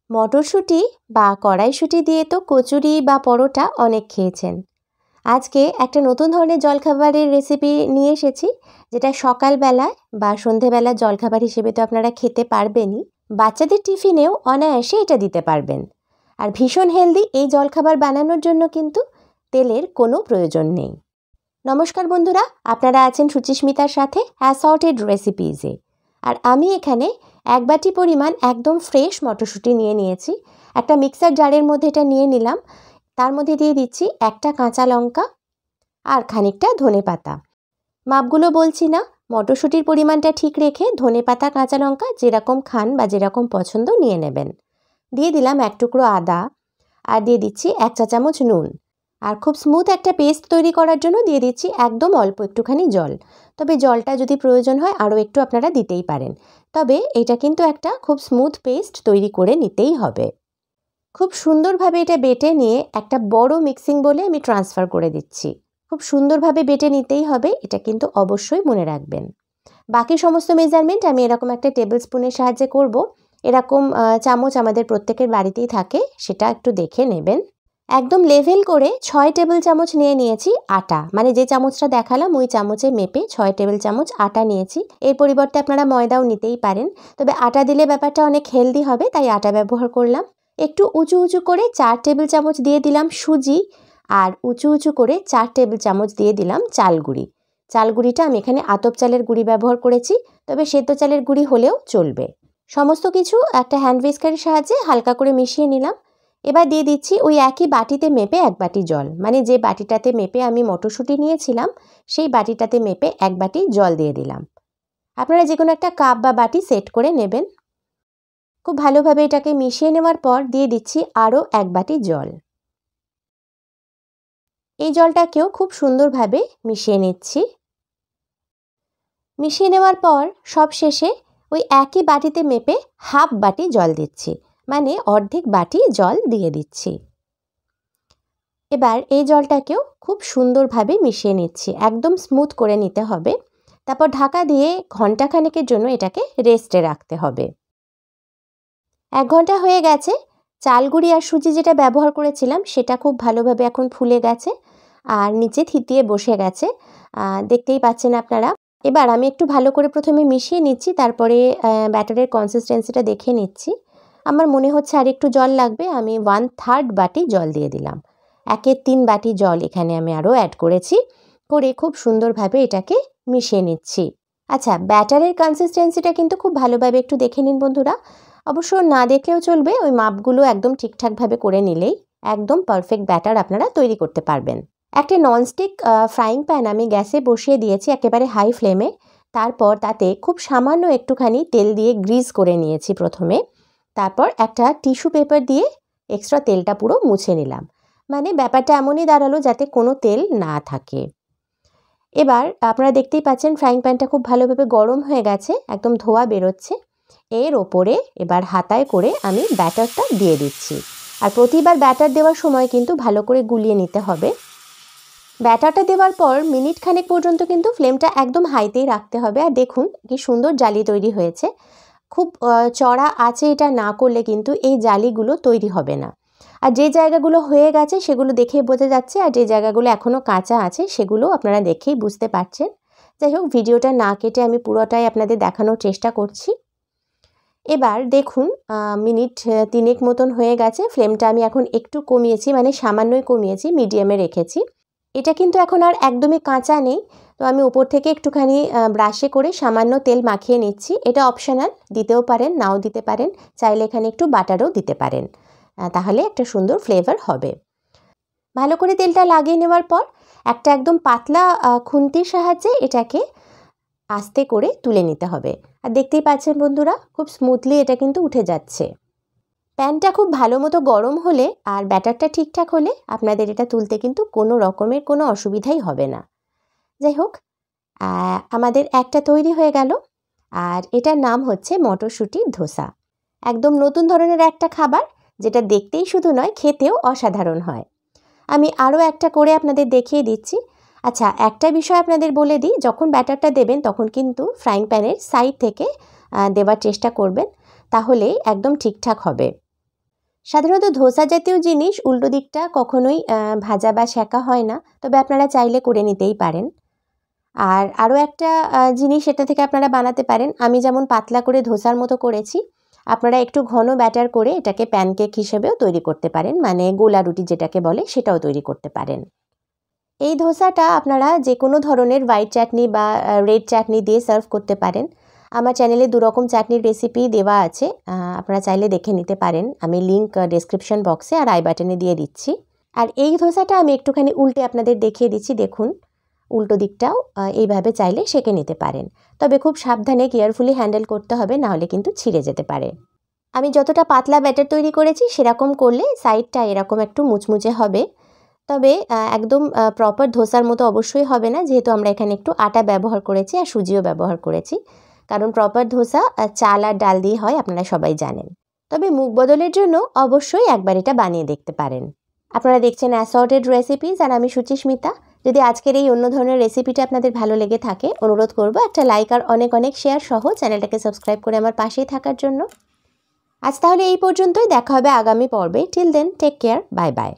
মটরশুঁটি বা কড়াইশুঁটি দিয়ে তো কচুরি বা পরোটা অনেক খেয়েছেন। আজকে একটা নতুন ধরনের জলখাবারের রেসিপি নিয়ে এসেছি, যেটা সকালবেলায় বা সন্ধেবেলার জলখাবার হিসেবে তো আপনারা খেতে পারবেনই। বাচ্চাদের টিফিনেও অনায়াসে এটা দিতে পারবেন। আর ভীষণ হেলদি এই জলখাবার বানানোর জন্য কিন্তু তেলের কোনো প্রয়োজন নেই। নমস্কার বন্ধুরা, আপনারা আছেন সুচিস্মিতার সাথে অ্যাসর্টেড রেসিপিজে। আর আমি এখানে 1 বাটি পরিমাণ একদম ফ্রেশ মটরশুঁটি নিয়ে নিয়েছি। একটা মিক্সার জারের মধ্যে এটা নিয়ে নিলাম। তার মধ্যে দিয়ে দিচ্ছি একটা কাঁচা লঙ্কা আর খানিকটা ধনেপাতা। মাপগুলো বলছি না, মটরশুঁটির পরিমাণটা ঠিক রেখে ধনেপাতা কাঁচা লঙ্কা যেরকম খান বা যেরকম পছন্দ নিয়ে নেবেন। দিয়ে দিলাম 1 টুকরো আদা আর দিয়ে দিচ্ছি 1 চা চামচ নুন। আর খুব স্মুথ একটা পেস্ট তৈরি করার জন্য দিয়ে দিচ্ছি একদম অল্প একটুখানি জল। তবে জলটা যদি প্রয়োজন হয় আরও একটু আপনারা দিতেই পারেন। তবে এটা কিন্তু একটা খুব স্মুথ পেস্ট তৈরি করে নিতেই হবে। খুব সুন্দরভাবে এটা বেটে নিয়ে একটা বড় মিক্সিং বোলে আমি ট্রান্সফার করে দিচ্ছি। খুব সুন্দরভাবে বেটে নিতেই হবে, এটা কিন্তু অবশ্যই মনে রাখবেন। বাকি সমস্ত মেজারমেন্ট আমি এরকম একটা টেবিল স্পুনের সাহায্যে করব। এরকম চামচ আমাদের প্রত্যেকের বাড়িতেই থাকে, সেটা একটু দেখে নেবেন। একদম লেভেল করে 6 টেবিল চামচ নিয়ে নিয়েছি আটা, মানে যে চামচটা দেখালাম ওই চামচে মেপে 6 টেবিল চামচ আটা নিয়েছি। এর পরিবর্তে আপনারা ময়দাও নিতেই পারেন, তবে আটা দিলে ব্যাপারটা অনেক হেলদি হবে, তাই আটা ব্যবহার করলাম। একটু উঁচু উঁচু করে 4 টেবিল চামচ দিয়ে দিলাম সুজি, আর উঁচু উঁচু করে 4 টেবিল চামচ দিয়ে দিলাম চাল গুঁড়ি। চাল গুঁড়িটা আমি এখানে আতপ চালের গুঁড়ি ব্যবহার করেছি, তবে সেদ্ধ চালের গুঁড়ি হলেও চলবে। সমস্ত কিছু একটা হ্যান্ড হুইস্কারের সাহায্যে হালকা করে মিশিয়ে নিলাম। এবার দিয়ে দিচ্ছি ওই একই বাটিতে মেপে 1 বাটি জল, মানে যে বাটিটাতে মেপে আমি মটরশুঁটি নিয়েছিলাম সেই বাটিটাতে মেপে 1 বাটি জল দিয়ে দিলাম। আপনারা যে কোনো একটা কাপ বা বাটি সেট করে নেবেন। খুব ভালোভাবে এটাকে মিশিয়ে নেওয়ার পর দিয়ে দিচ্ছি আরও 1 বাটি জল। এই জলটাকেও খুব সুন্দরভাবে মিশিয়ে নিচ্ছি। মিশিয়ে নেওয়ার পর সব শেষে ওই একই বাটিতে মেপে হাফ বাটি জল দিচ্ছি, মানে অর্ধেক বাটি জল দিয়ে দিচ্ছি। এবার এই জলটাকেও খুব সুন্দরভাবে মিশিয়ে নিচ্ছি, একদম স্মুথ করে নিতে হবে। তারপর ঢাকা দিয়ে ঘন্টাখানেকের জন্য এটাকে রেস্টে রাখতে হবে। 1 ঘন্টা হয়ে গেছে। চাল গুঁড়ি আর সুজি যেটা ব্যবহার করেছিলাম সেটা খুব ভালোভাবে এখন ফুলে গেছে আর নিচে থিতিয়ে বসে গেছে, দেখতেই পাচ্ছেন আপনারা। এবার আমি একটু ভালো করে প্রথমে মিশিয়ে নিচ্ছি, তারপরে ব্যাটারের কনসিস্টেন্সিটা দেখে নিচ্ছি। আমার মনে হচ্ছে আর একটু জল লাগবে, আমি 1/3 বাটি জল দিয়ে দিলাম। 1/3 বাটি জল এখানে আমি আরও অ্যাড করেছি, করে খুব সুন্দরভাবে এটাকে মিশিয়ে নিচ্ছি। আচ্ছা, ব্যাটারের কনসিস্টেন্সিটা কিন্তু খুব ভালোভাবে একটু দেখে নিন বন্ধুরা। অবশ্য না দেখলেও চলবে, ওই মাপগুলো একদম ঠিকঠাকভাবে করে নিলেই একদম পারফেক্ট ব্যাটার আপনারা তৈরি করতে পারবেন। একটা ননস্টিক ফ্রাইং প্যান আমি গ্যাসে বসিয়ে দিয়েছি একেবারে হাই ফ্লেমে। তারপর তাতে খুব সামান্য একটুখানি তেল দিয়ে গ্রিজ করে নিয়েছি প্রথমে। তারপর একটা টিস্যু পেপার দিয়ে এক্সট্রা তেলটা পুরো মুছে নিলাম, মানে ব্যাপারটা এমনই দাঁড়ালো যাতে কোনো তেল না থাকে। এবার আপনারা দেখতেই পাচ্ছেন ফ্রাইং প্যানটা খুব ভালোভাবে গরম হয়ে গেছে, একদম ধোঁয়া বেরোচ্ছে। এর ওপরে এবার হাতায় করে আমি ব্যাটারটা দিয়ে দিচ্ছি। আর প্রতিবার ব্যাটার দেওয়ার সময় কিন্তু ভালো করে গুলিয়ে নিতে হবে। ব্যাটারটা দেওয়ার পর মিনিট খানেক পর্যন্ত কিন্তু ফ্লেমটা একদম হাইতেই রাখতে হবে। আর দেখুন কি সুন্দর জালি তৈরি হয়েছে। খুব চড়া আঁচে এটা না করলে কিন্তু এই জালিগুলো তৈরি হবে না। আর যে জায়গাগুলো হয়ে গেছে সেগুলো দেখেই বোঝা যাচ্ছে, আর যে জায়গাগুলো এখনও কাঁচা আছে সেগুলো আপনারা দেখেই বুঝতে পারছেন। যাই হোক, ভিডিওটা না কেটে আমি পুরোটাই আপনাদের দেখানোর চেষ্টা করছি। এবার দেখুন মিনিট 3 মতন হয়ে গেছে। ফ্লেমটা আমি এখন একটু কমিয়েছি, মানে সামান্যই কমিয়েছি, মিডিয়ামে রেখেছি। এটা কিন্তু এখন আর একদমই কাঁচা নেই, তো আমি উপর থেকে একটুখানি ব্রাশে করে সামান্য তেল মাখিয়ে নিচ্ছি। এটা অপশনাল, দিতেও পারেন নাও দিতে পারেন, চাইলে এখানে একটু বাটারও দিতে পারেন, তাহলে একটা সুন্দর ফ্লেভার হবে। ভালো করে তেলটা লাগিয়ে নেওয়ার পর একটা একদম পাতলা খুন্তির সাহায্যে এটাকে আস্তে করে তুলে নিতে হবে। আর দেখতেই পাচ্ছেন বন্ধুরা, খুব স্মুথলি এটা কিন্তু উঠে যাচ্ছে। প্যানটা খুব ভালো মতো গরম হলে আর ব্যাটারটা ঠিকঠাক হলে আপনাদের এটা তুলতে কিন্তু কোনো রকমের কোনো অসুবিধাই হবে না। যাই হোক, আমাদের একটা তৈরি হয়ে গেল, আর এটার নাম হচ্ছে মটরশুঁটির ধোসা। একদম নতুন ধরনের একটা খাবার, যেটা দেখতেই শুধু নয় খেতেও অসাধারণ হয়। আমি আরও একটা করে আপনাদের দেখিয়ে দিচ্ছি। আচ্ছা, একটা বিষয় আপনাদের বলে দিই, যখন ব্যাটারটা দেবেন তখন কিন্তু ফ্রাইং প্যানের সাইড থেকে দেওয়ার চেষ্টা করবেন, তাহলেই একদম ঠিকঠাক হবে। সাধারণত ধোসা জাতীয় জিনিস উল্টো দিকটা কখনোই ভাজা বা সেঁকা হয় না, তবে আপনারা চাইলে করে নিতেই পারেন। আর আরও একটা জিনিস এটা থেকে আপনারা বানাতে পারেন। আমি যেমন পাতলা করে ধোসার মতো করেছি, আপনারা একটু ঘন ব্যাটার করে এটাকে প্যানকেক হিসেবেও তৈরি করতে পারেন, মানে গোলা রুটি যেটাকে বলে সেটাও তৈরি করতে পারেন। এই ধোসাটা আপনারা যে কোনো ধরনের হোয়াইট চাটনি বা রেড চাটনি দিয়ে সার্ভ করতে পারেন। আমার চ্যানেলে 2 রকম চাটনির রেসিপি দেওয়া আছে, আপনারা চাইলে দেখে নিতে পারেন। আমি লিঙ্ক ডেসক্রিপশন বক্সে আর আই বাটনে দিয়ে দিচ্ছি। আর এই ধোসাটা আমি একটুখানি উল্টে আপনাদের দেখিয়ে দিচ্ছি, দেখুন উল্টো দিকটাও এইভাবে চাইলে সেঁকে নিতে পারেন। তবে খুব সাবধানে কেয়ারফুলি হ্যান্ডেল করতে হবে, নাহলে কিন্তু ছিঁড়ে যেতে পারে। আমি যতটা পাতলা ব্যাটার তৈরি করেছি সেরকম করলে সাইডটা এরকম একটু মুচমুচে হবে, তবে একদম প্রপার ধোসার মতো অবশ্যই হবে না, যেহেতু আমরা এখানে একটু আটা ব্যবহার করেছি আর সুজিও ব্যবহার করেছি। কারণ প্রপার ধোসা চাল আর ডাল দিয়ে হয়, আপনারা সবাই জানেন। তবে মুখ বদলের জন্য অবশ্যই একবার এটা বানিয়ে দেখতে পারেন। আপনারা দেখছেন অ্যাসর্টেড রেসিপিস আর আমি সুচিস্মিতা। যদি আজকের এই অন্য ধরনের রেসিপিটা আপনাদের ভালো লেগে থাকে, অনুরোধ করব একটা লাইক আর অনেক অনেক শেয়ার সহ চ্যানেলটাকে সাবস্ক্রাইব করে আমার পাশেই থাকার জন্য। আজ তাহলে এই পর্যন্তই, দেখা হবে আগামী পর্বে। Till then take care, bye by.